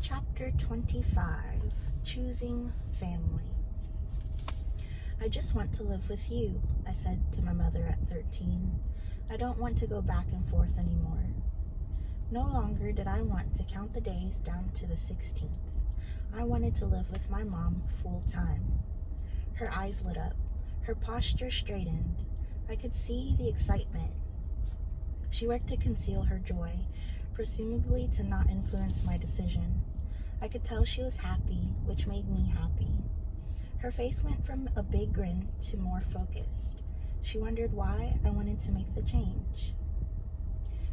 Chapter 25, Choosing Family. I just want to live with you, I said to my mother at 13. I don't want to go back and forth anymore. No longer did I want to count the days down to the 16th. I wanted to live with my mom full time. Her eyes lit up. Her posture straightened. I could see the excitement. She worked to conceal her joy, presumably to not influence my decision. I could tell she was happy, which made me happy. Her face went from a big grin to more focused. She wondered why I wanted to make the change.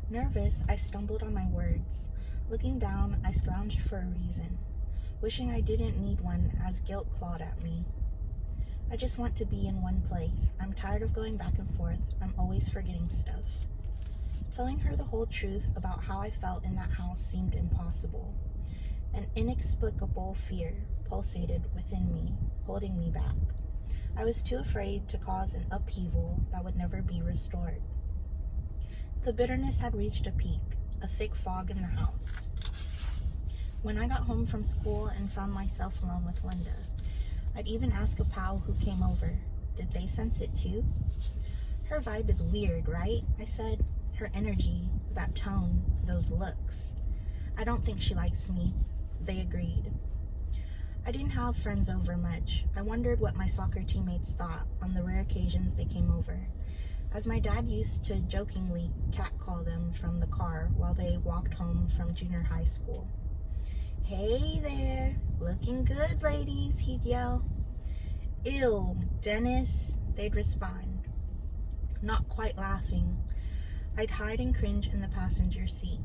Nervous, I stumbled on my words. Looking down, I scrounged for a reason, wishing I didn't need one as guilt clawed at me. I just want to be in one place. I'm tired of going back and forth. I'm always forgetting stuff. Telling her the whole truth about how I felt in that house seemed impossible. An inexplicable fear pulsated within me, holding me back. I was too afraid to cause an upheaval that would never be restored. The bitterness had reached a peak, a thick fog in the house. When I got home from school and found myself alone with Linda, I'd even ask a pal who came over, did they sense it too? Her vibe is weird, right? I said. Her energy, that tone, those looks. I don't think she likes me. They agreed. I didn't have friends over much. I wondered what my soccer teammates thought on the rare occasions they came over, as my dad used to jokingly catcall them from the car while they walked home from junior high school. Hey there, looking good, ladies, he'd yell. Ew, Dennis, they'd respond, not quite laughing. I'd hide and cringe in the passenger seat.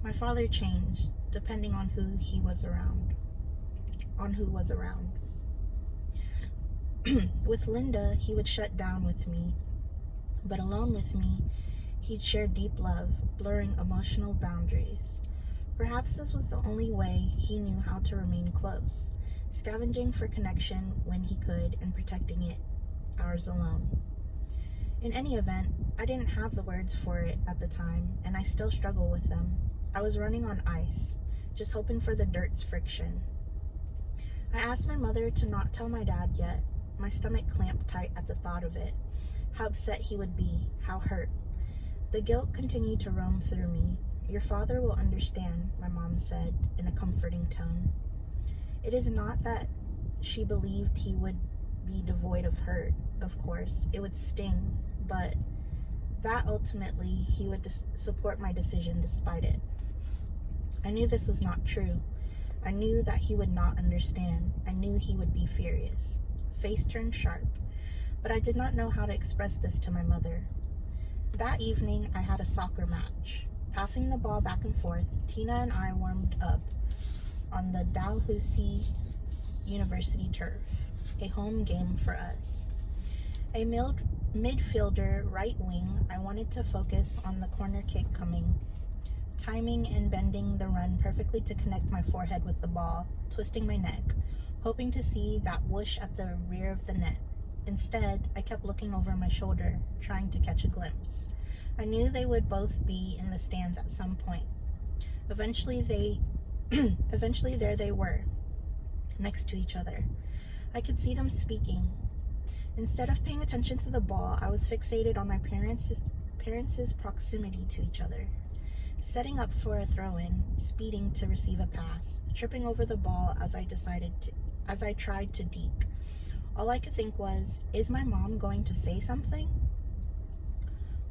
My father changed, depending on who was around. With Linda, he would shut down with me, but alone with me, he'd share deep love, blurring emotional boundaries. Perhaps this was the only way he knew how to remain close, scavenging for connection when he could and protecting it, ours alone. In any event, I didn't have the words for it at the time, and I still struggle with them. I was running on ice, just hoping for the dirt's friction. I asked my mother to not tell my dad yet. My stomach clamped tight at the thought of it. How upset he would be, how hurt. The guilt continued to roam through me. Your father will understand, my mom said in a comforting tone. It is not that she believed he would be devoid of hurt, of course. It would sting, but that ultimately he would support my decision despite it. I knew this was not true. I knew that he would not understand. I knew he would be furious. Face turned sharp, but I did not know how to express this to my mother. That evening, I had a soccer match. Passing the ball back and forth, Tina and I warmed up on the Dalhousie University turf, a home game for us. A midfielder, right wing, I wanted to focus on the corner kick coming, timing and bending the run perfectly to connect my forehead with the ball, twisting my neck, hoping to see that whoosh at the rear of the net. Instead, I kept looking over my shoulder, trying to catch a glimpse. I knew they would both be in the stands at some point. Eventually there they were, next to each other. I could see them speaking. Instead of paying attention to the ball, I was fixated on my parents' proximity to each other. Setting up for a throw-in, speeding to receive a pass, tripping over the ball as I tried to deke. All I could think was, is my mom going to say something?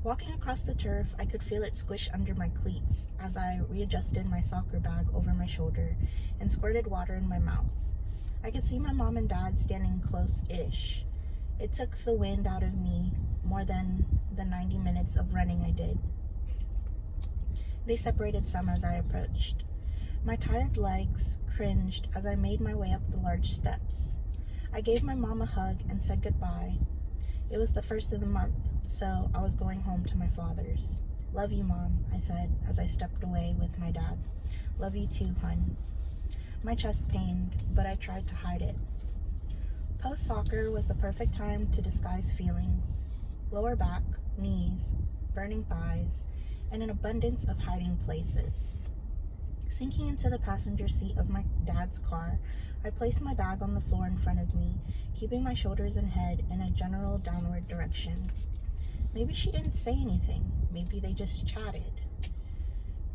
Walking across the turf, I could feel it squish under my cleats as I readjusted my soccer bag over my shoulder and squirted water in my mouth. I could see my mom and dad standing close-ish. It took the wind out of me more than the 90 minutes of running I did. They separated some as I approached. My tired legs cringed as I made my way up the large steps. I gave my mom a hug and said goodbye. It was the first of the month, so I was going home to my father's. Love you, Mom, I said as I stepped away with my dad. Love you too, hun. My chest pained, but I tried to hide it. Post-soccer was the perfect time to disguise feelings. Lower back, knees, burning thighs, and an abundance of hiding places. Sinking into the passenger seat of my dad's car, I placed my bag on the floor in front of me, keeping my shoulders and head in a general downward direction. Maybe she didn't say anything. Maybe they just chatted.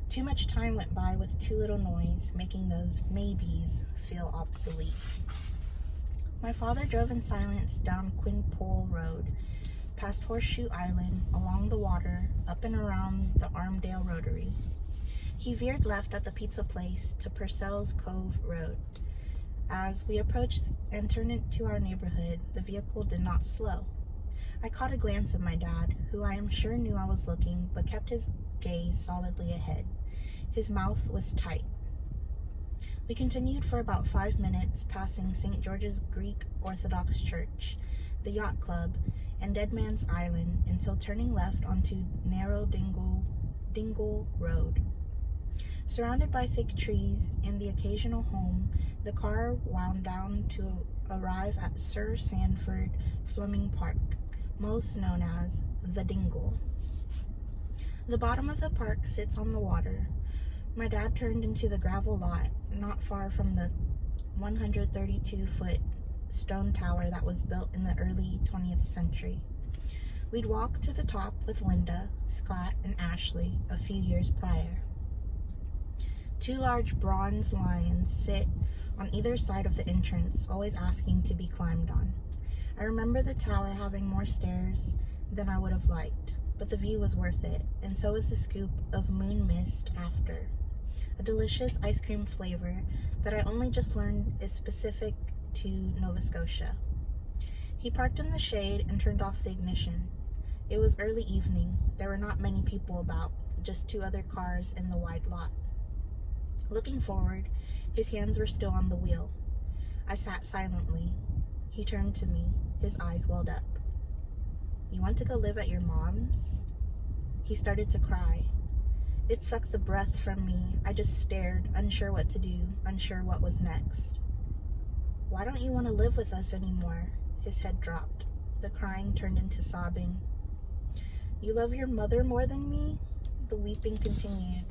Too much time went by with too little noise, making those maybes feel obsolete. My father drove in silence down Quinpole Road, past Horseshoe Island, along the water, up and around the Armdale Rotary. He veered left at the pizza place to Purcell's Cove Road. As we approached and turned into our neighborhood, the vehicle did not slow. I caught a glance of my dad, who I am sure knew I was looking, but kept his gaze solidly ahead. His mouth was tight. We continued for about 5 minutes, passing St. George's Greek Orthodox Church, the Yacht Club, and Dead Man's Island, until turning left onto narrow Dingle Road. Surrounded by thick trees and the occasional home, the car wound down to arrive at Sir Sanford Fleming Park, most known as the Dingle. The bottom of the park sits on the water. My dad turned into the gravel lot, not far from the 132-foot stone tower that was built in the early 20th century. We'd walked to the top with Linda, Scott, and Ashley a few years prior. 2 large bronze lions sit on either side of the entrance, always asking to be climbed on. I remember the tower having more stairs than I would have liked, but the view was worth it, and so was the scoop of moon mist after. A delicious ice cream flavor that I only just learned is specific to Nova Scotia. He parked in the shade and turned off the ignition. It was early evening. There were not many people about, just 2 other cars in the wide lot. Looking forward, his hands were still on the wheel. I sat silently. He turned to me. His eyes welled up. "You want to go live at your mom's?" He started to cry. It sucked the breath from me. I just stared, unsure what to do, unsure what was next. "Why don't you want to live with us anymore?" His head dropped. The crying turned into sobbing. "You love your mother more than me?" The weeping continued.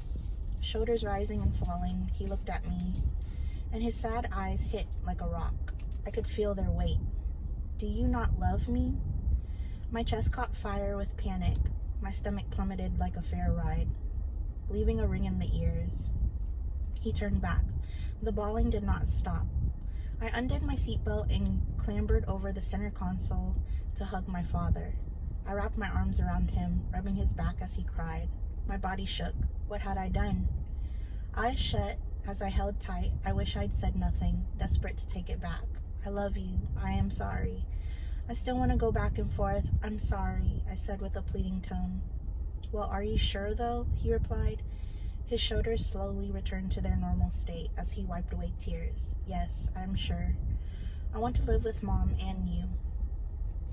Shoulders rising and falling, he looked at me, and his sad eyes hit like a rock. I could feel their weight. "Do you not love me?" My chest caught fire with panic. My stomach plummeted like a fair ride, leaving a ring in the ears. He turned back. The bawling did not stop. I undid my seatbelt and clambered over the center console to hug my father. I wrapped my arms around him, rubbing his back as he cried. My body shook. What had I done? Eyes shut as I held tight. I wish I'd said nothing, desperate to take it back. "I love you. I am sorry." "I still want to go back and forth. I'm sorry," I said with a pleading tone. "Well, are you sure, though?" he replied. His shoulders slowly returned to their normal state as he wiped away tears. "Yes, I'm sure. I want to live with Mom and you."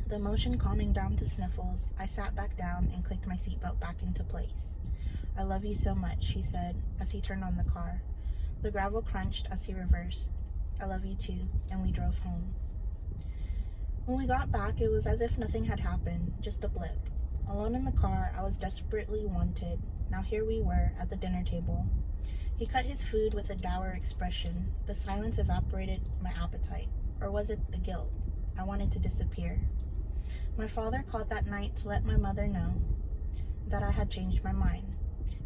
The emotion calming down to sniffles, I sat back down and clicked my seatbelt back into place. "I love you so much," he said as he turned on the car. The gravel crunched as he reversed. "I love you too," and we drove home. When we got back, it was as if nothing had happened, just a blip. Alone in the car, I was desperately wanted. Now here we were at the dinner table. He cut his food with a dour expression. The silence evaporated my appetite. Or was it the guilt? I wanted to disappear. My father called that night to let my mother know that I had changed my mind.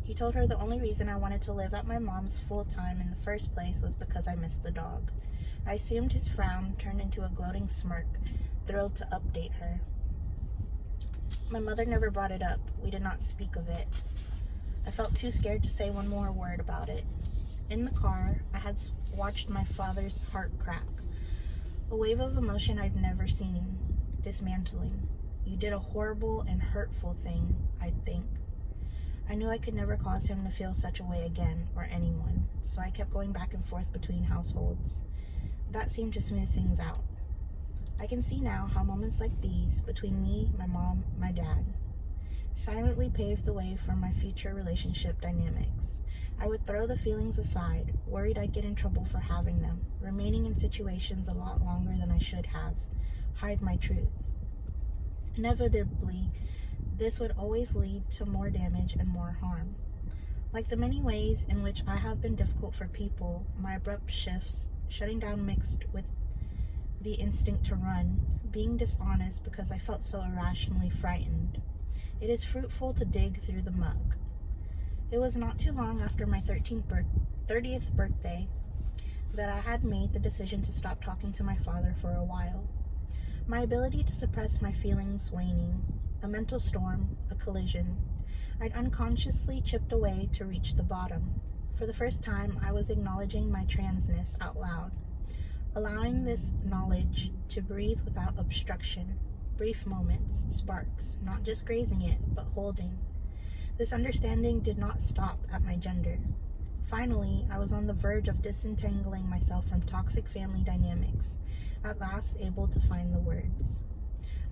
He told her the only reason I wanted to live at my mom's full-time in the first place was because I missed the dog. I assumed his frown turned into a gloating smirk, thrilled to update her. My mother never brought it up. We did not speak of it. I felt too scared to say one more word about it. In the car, I had watched my father's heart crack. A wave of emotion I'd never seen. Dismantling. "You did a horrible and hurtful thing, I think." I knew I could never cause him to feel such a way again, or anyone, so I kept going back and forth between households. That seemed to smooth things out. I can see now how moments like these, between me, my mom, my dad, silently paved the way for my future relationship dynamics. I would throw the feelings aside, worried I'd get in trouble for having them, remaining in situations a lot longer than I should have, hide my truth. Inevitably, this would always lead to more damage and more harm. Like the many ways in which I have been difficult for people, my abrupt shifts, shutting down mixed with the instinct to run, being dishonest because I felt so irrationally frightened. It is fruitful to dig through the muck. It was not too long after my 30th birthday that I had made the decision to stop talking to my father for a while. My ability to suppress my feelings waning, a mental storm, a collision. I'd unconsciously chipped away to reach the bottom. For the first time, I was acknowledging my transness out loud, allowing this knowledge to breathe without obstruction, brief moments, sparks, not just grazing it, but holding. This understanding did not stop at my gender. Finally, I was on the verge of disentangling myself from toxic family dynamics, at last able to find the words.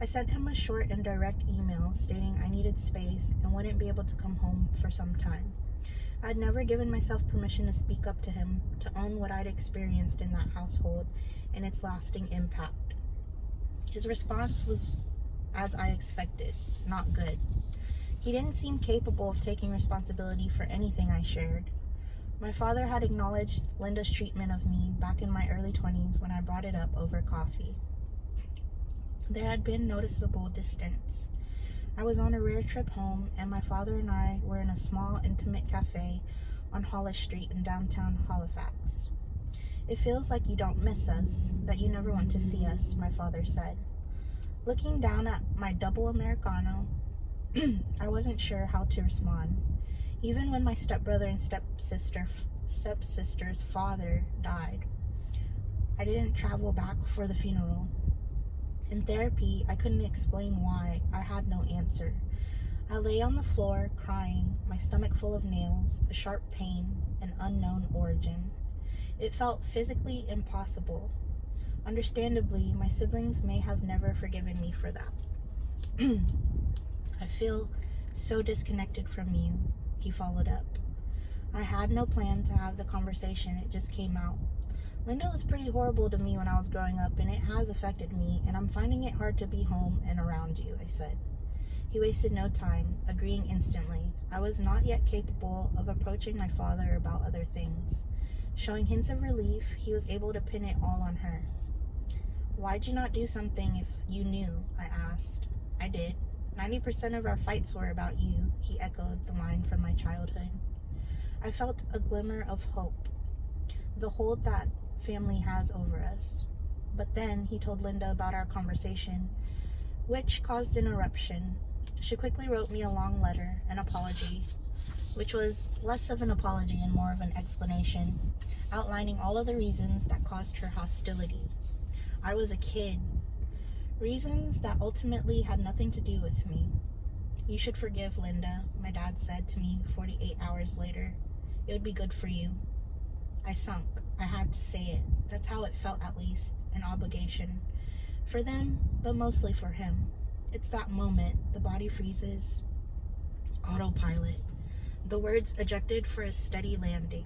I sent him a short and direct email stating I needed space and wouldn't be able to come home for some time. I'd never given myself permission to speak up to him, to own what I'd experienced in that household and its lasting impact. His response was as I expected, not good. He didn't seem capable of taking responsibility for anything I shared. My father had acknowledged Linda's treatment of me back in my early 20s when I brought it up over coffee. There had been noticeable distance. I was on a rare trip home, and my father and I were in a small, intimate cafe on Hollis Street in downtown Halifax. It feels like you don't miss us, that you never want to see us, my father said. Looking down at my double Americano, I wasn't sure how to respond. Even when my stepbrother and stepsister's father died, I didn't travel back for the funeral. In therapy, I couldn't explain why. I had no answer. I lay on the floor, crying, my stomach full of nails, a sharp pain, an unknown origin. It felt physically impossible. Understandably, my siblings may have never forgiven me for that. I feel so disconnected from you, he followed up. I had no plan to have the conversation, it just came out. Linda was pretty horrible to me when I was growing up, and it has affected me, and I'm finding it hard to be home and around you, I said. He wasted no time, agreeing instantly. I was not yet capable of approaching my father about other things. Showing hints of relief, he was able to pin it all on her. Why'd you not do something if you knew? I asked. I did. 90% of our fights were about you, he echoed the line from my childhood. I felt a glimmer of hope, the hold that family has over us. But then he told Linda about our conversation, which caused an eruption. She quickly wrote me a long letter, an apology, which was less of an apology and more of an explanation, outlining all of the reasons that caused her hostility. I was a kid. Reasons that ultimately had nothing to do with me. You should forgive Linda, my dad said to me 48 hours later. It would be good for you. I sunk. I had to say it. That's how it felt, at least. An obligation. For them, but mostly for him. It's that moment. The body freezes. Autopilot. The words ejected for a steady landing.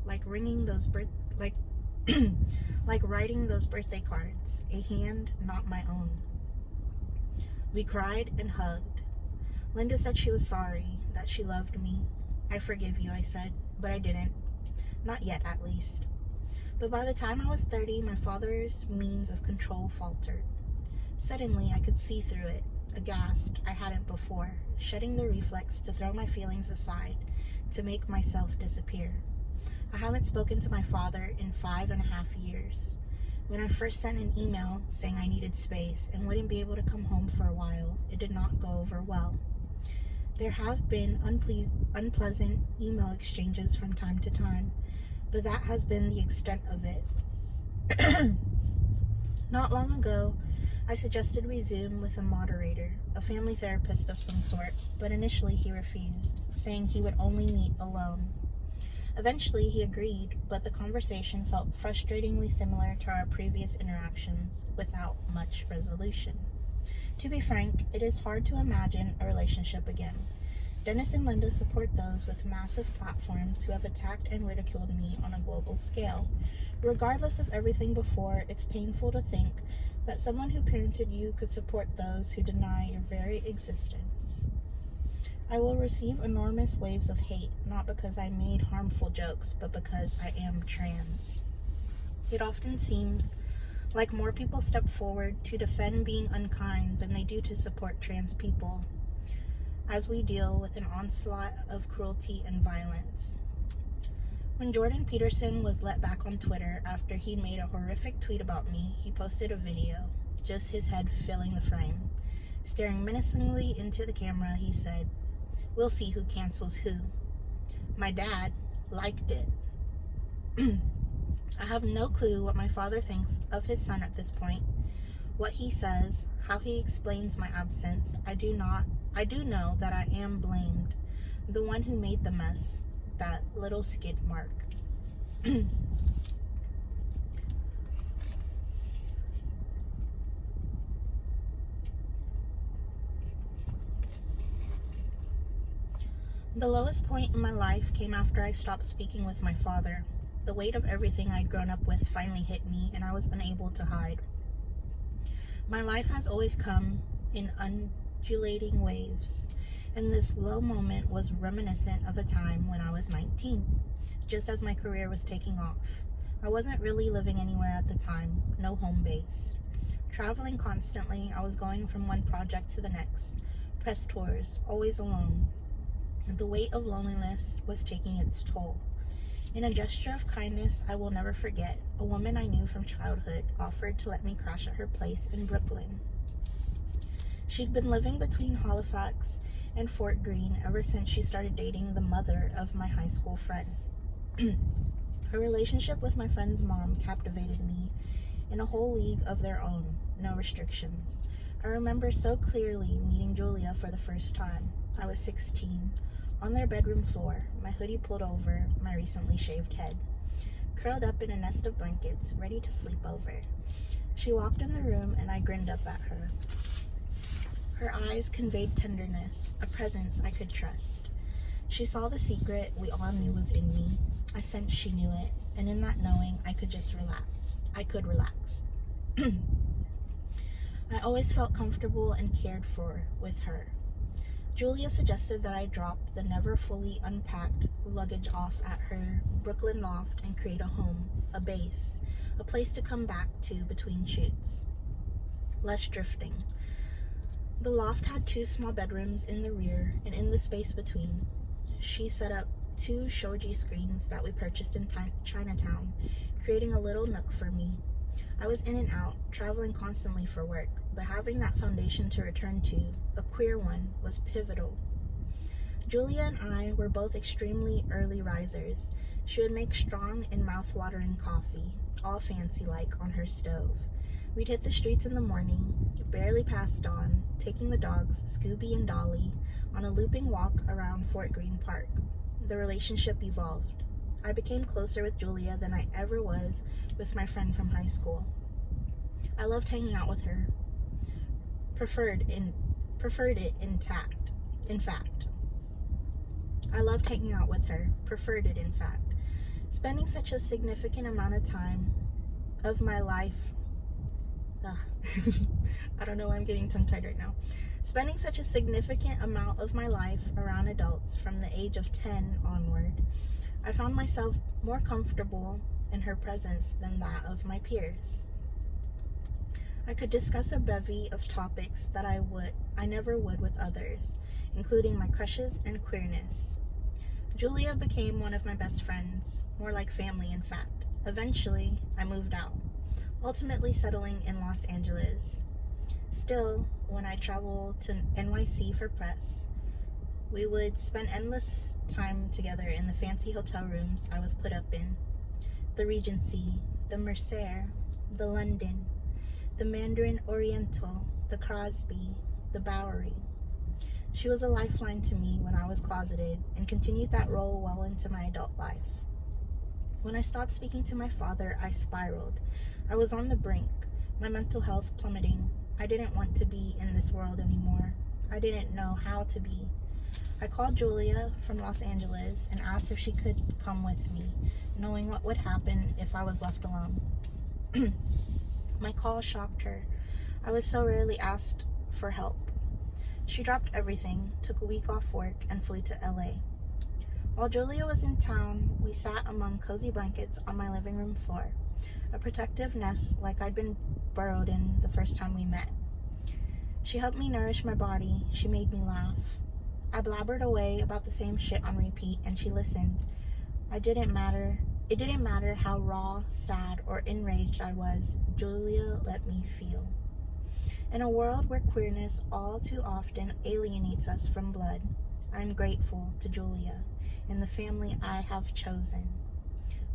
Like ringing those like writing those birthday cards. A hand, not my own. We cried and hugged. Linda said she was sorry, that she loved me. I forgive you, I said, but I didn't. Not yet, at least. But by the time I was 30, my father's means of control faltered. Suddenly, I could see through it, aghast. I hadn't before, shedding the reflex to throw my feelings aside, to make myself disappear. I haven't spoken to my father in 5.5 years. When I first sent an email saying I needed space and wouldn't be able to come home for a while, it did not go over well. There have been unpleasant email exchanges from time to time, but that has been the extent of it. Not long ago, I suggested we Zoom with a moderator, a family therapist of some sort, but initially he refused, saying he would only meet alone. Eventually he agreed, but the conversation felt frustratingly similar to our previous interactions, without much resolution. To be frank, it is hard to imagine a relationship again. Dennis and Linda support those with massive platforms who have attacked and ridiculed me on a global scale. Regardless of everything before, it's painful to think that someone who parented you could support those who deny your very existence. I will receive enormous waves of hate, not because I made harmful jokes, but because I am trans. It often seems like more people step forward to defend being unkind than they do to support trans people, as we deal with an onslaught of cruelty and violence. When Jordan Peterson was let back on Twitter after he made a horrific tweet about me, he posted a video, just his head filling the frame. Staring menacingly into the camera, he said, "We'll see who cancels who." My dad liked it. I have no clue what my father thinks of his son at this point, what he says, how he explains my absence. I do know that I am blamed, the one who made the mess, that little skid mark. The lowest point in my life came after I stopped speaking with my father. The weight of everything I'd grown up with finally hit me, and I was unable to hide. My life has always come in undulating waves, and this low moment was reminiscent of a time when I was 19, just as my career was taking off. I wasn't really living anywhere at the time, no home base. Traveling constantly, I was going from one project to the next, press tours, always alone. The weight of loneliness was taking its toll. In a gesture of kindness I will never forget, a woman I knew from childhood offered to let me crash at her place in Brooklyn. She'd been living between Halifax and Fort Greene ever since she started dating the mother of my high school friend. Her relationship with my friend's mom captivated me in a whole league of their own, no restrictions. I remember so clearly meeting Julia for the first time. I was 16. On their bedroom floor, my hoodie pulled over my recently shaved head, curled up in a nest of blankets, ready to sleep over. She walked in the room and I grinned up at her. Her eyes conveyed tenderness, a presence I could trust. She saw the secret we all knew was in me. I sensed she knew it, and in that knowing, I could relax. I always felt comfortable and cared for with her. Julia suggested that I drop the never fully unpacked luggage off at her Brooklyn loft and create a home, a base, a place to come back to between shoots. Less drifting. The loft had 2 small bedrooms in the rear, and in the space between, she set up 2 shoji screens that we purchased in Chinatown, creating a little nook for me. I was in and out, traveling constantly for work, but having that foundation to return to, a queer one, was pivotal. Julia and I were both extremely early risers. She would make strong and mouth-watering coffee, all fancy-like, on her stove. We'd hit the streets in the morning, barely past dawn, taking the dogs, Scooby and Dolly, on a looping walk around Fort Greene Park. The relationship evolved. I became closer with Julia than I ever was with my friend from high school. I loved hanging out with her. Preferred it in fact. I loved hanging out with her. Preferred it in fact. Spending such a significant amount of time of my life I don't know why I'm getting tongue-tied right now. Spending such a significant amount of my life around adults from the age of 10 onward, I found myself more comfortable in her presence than that of my peers. I could discuss a bevy of topics that I never would with others, including my crushes and queerness. Julia became one of my best friends, more like family in fact. Eventually, I moved out, ultimately settling in Los Angeles. Still, when I traveled to NYC for press, we would spend endless time together in the fancy hotel rooms I was put up in. The Regency, the Mercer, the London, the Mandarin Oriental, the Crosby, the Bowery. She was a lifeline to me when I was closeted and continued that role well into my adult life. When I stopped speaking to my father, I spiraled. I was on the brink, my mental health plummeting. I didn't want to be in this world anymore. I didn't know how to be. I called Julia from Los Angeles and asked if she could come with me, knowing what would happen if I was left alone. My call shocked her. I was so rarely asked for help. She dropped everything, took a week off work, and flew to LA. While Julia was in town, we sat among cozy blankets on my living room floor, a protective nest like I'd been burrowed in the first time we met. She helped me nourish my body. She made me laugh. I blabbered away about the same shit on repeat, and she listened. It didn't matter how raw, sad, or enraged I was. Julia let me feel. In a world where queerness all too often alienates us from blood, I'm grateful to Julia and the family I have chosen.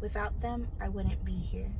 Without them, I wouldn't be here.